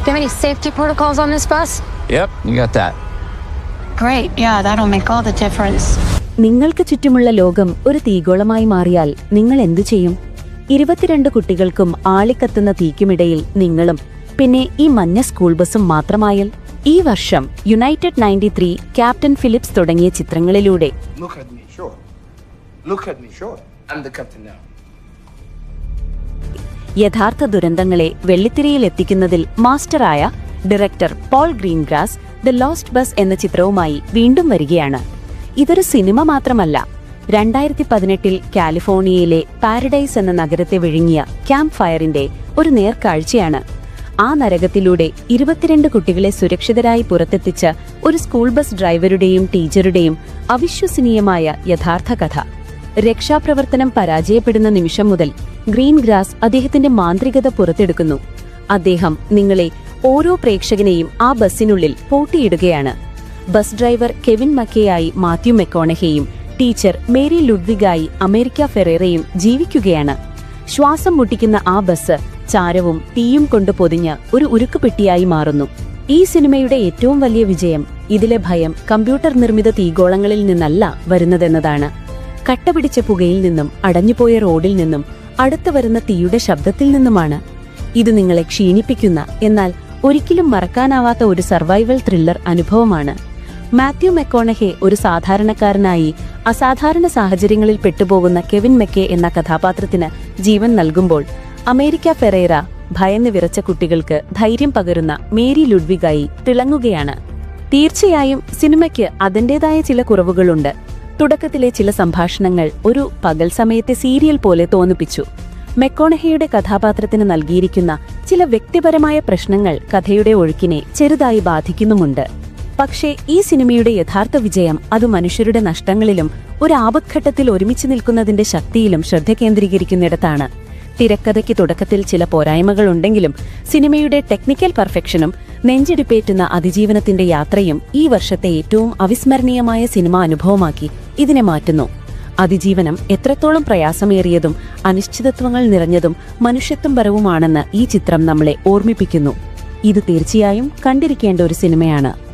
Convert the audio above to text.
Do you have any safety protocols on this bus? Yep, you got that. Great, yeah, that'll make all the difference. നിങ്ങൾക്ക് ചുറ്റുമുള്ള ലോകം ഒരു തീഗോളമായി മാറിയാൽ നിങ്ങൾ എന്തു ചെയ്യും? 22 കുട്ടികൾക്കും ആളിക്കത്തുന്ന തീക്കുമിടയിൽ നിങ്ങളും പിന്നെ ഈ മഞ്ഞ സ്കൂൾ ബസും മാത്രമായാൽ? ഈ വർഷം യുണൈറ്റഡ് 93 ക്യാപ്റ്റൻ ഫിലിപ്സ് തുടങ്ങിയ ചിത്രങ്ങളിലൂടെ യഥാർത്ഥ ദുരന്തങ്ങളെ വെള്ളിത്തിരയിൽ എത്തിക്കുന്നതിൽ മാസ്റ്ററായ director Paul Greengrass the lost bus എന്ന ചിത്രവുമായി വീണ്ടും വരികയാണ്. ഇതൊരു സിനിമ മാത്രമല്ല, 2018 കാലിഫോർണിയയിലെ പാരഡൈസ് എന്ന നഗരത്തെ വിഴുങ്ങിയ ക്യാമ്പ് ഫയറിന്റെ ഒരു നേർക്കാഴ്ചയാണ്. ആ നരകത്തിലൂടെ 22 കുട്ടികളെ സുരക്ഷിതരായി പുറത്തെത്തിച്ച ഒരു സ്കൂൾ ബസ് ഡ്രൈവറുടെയും ടീച്ചറുടെയും അവിശ്വസനീയമായ യഥാർത്ഥ കഥ. രക്ഷാപ്രവർത്തനം പരാജയപ്പെടുന്ന നിമിഷം മുതൽ ഗ്രീൻഗ്രാസ് അദ്ദേഹത്തിന്റെ മാന്ത്രികത പുറത്തെടുക്കുന്നു. അദ്ദേഹം നിങ്ങളെ, ഓരോ പ്രേക്ഷകനെയും ആ ബസ്സിനുള്ളിൽ പൂട്ടിയിടുകയാണ്. ബസ് ഡ്രൈവർ കെവിൻ മക്കേയായി മാത്യു മെക്കോണഹയും ടീച്ചർ മേരി ലുഡ്വിഗായി അമേരിക്ക ഫെറേറയും ജീവിക്കുകയാണ്. ശ്വാസം മുട്ടിക്കുന്ന ആ ബസ് ചാരവും തീയും കൊണ്ട് പൊതിഞ്ഞ ഒരു ഉരുക്കുപെട്ടിയായി മാറുന്നു. ഈ സിനിമയുടെ ഏറ്റവും വലിയ വിജയം ഇതിലെ ഭയം കമ്പ്യൂട്ടർ നിർമ്മിത തീഗോളങ്ങളിൽ നിന്നല്ല വരുന്നതെന്നതാണ്. കട്ടപിടിച്ച പുകയിൽ നിന്നും അടഞ്ഞുപോയ റോഡിൽ നിന്നും അടുത്തു വരുന്ന തീയുടെ ശബ്ദത്തിൽ നിന്നുമാണ്. ഇത് നിങ്ങളെ ക്ഷീണിപ്പിക്കുന്ന എന്നാൽ ഒരിക്കലും മറക്കാനാവാത്ത ഒരു സർവൈവൽ ത്രില്ലർ അനുഭവമാണ്. മാത്യു മെക്കോണഹെ ഒരു സാധാരണക്കാരനായി അസാധാരണ സാഹചര്യങ്ങളിൽ പെട്ടുപോകുന്ന കെവിൻ മെക്കെ എന്ന കഥാപാത്രത്തിന് ജീവൻ നൽകുമ്പോൾ, അമേരിക്ക ഫെറേറ ഭയന്ന് വിറച്ച കുട്ടികൾക്ക് ധൈര്യം പകരുന്ന മേരി ലുഡ്വിഗായി തിളങ്ങുകയാണ്. തീർച്ചയായും സിനിമയ്ക്ക് അതിന്റേതായ ചില കുറവുകളുണ്ട്. തുടക്കത്തിലെ ചില സംഭാഷണങ്ങൾ ഒരു പകൽ സമയത്തെ സീരിയൽ പോലെ തോന്നിപ്പിച്ചു. മെക്കോണഹയുടെ കഥാപാത്രത്തിന് നൽകിയിരിക്കുന്ന ചില വ്യക്തിപരമായ പ്രശ്നങ്ങൾ കഥയുടെ ഒഴുക്കിനെ ചെറുതായി ബാധിക്കുന്നുമുണ്ട്. പക്ഷേ ഈ സിനിമയുടെ യഥാർത്ഥ വിജയം അത് മനുഷ്യരുടെ നഷ്ടങ്ങളിലും ഒരു ആപത്ഘട്ടത്തിൽ ഒരുമിച്ച് നിൽക്കുന്നതിന്റെ ശക്തിയിലും ശ്രദ്ധ കേന്ദ്രീകരിക്കുന്നിടത്താണ്. തിരക്കഥയ്ക്ക് തുടക്കത്തിൽ ചില പോരായ്മകളുണ്ടെങ്കിലും സിനിമയുടെ ടെക്നിക്കൽ പെർഫെക്ഷനും നെഞ്ചിടിപ്പേറ്റുന്ന അതിജീവനത്തിന്റെ യാത്രയും ഈ വർഷത്തെ ഏറ്റവും അവിസ്മരണീയമായ സിനിമാ അനുഭവമാക്കി ഇതിനെ മാറ്റുന്നു. അതിജീവനം എത്രത്തോളം പ്രയാസമേറിയതും അനിശ്ചിതത്വങ്ങൾ നിറഞ്ഞതും മനുഷ്യത്വപരവുമാണെന്ന് ഈ ചിത്രം നമ്മളെ ഓർമ്മിപ്പിക്കുന്നു. ഇത് തീർച്ചയായും കണ്ടിരിക്കേണ്ട ഒരു സിനിമയാണ്.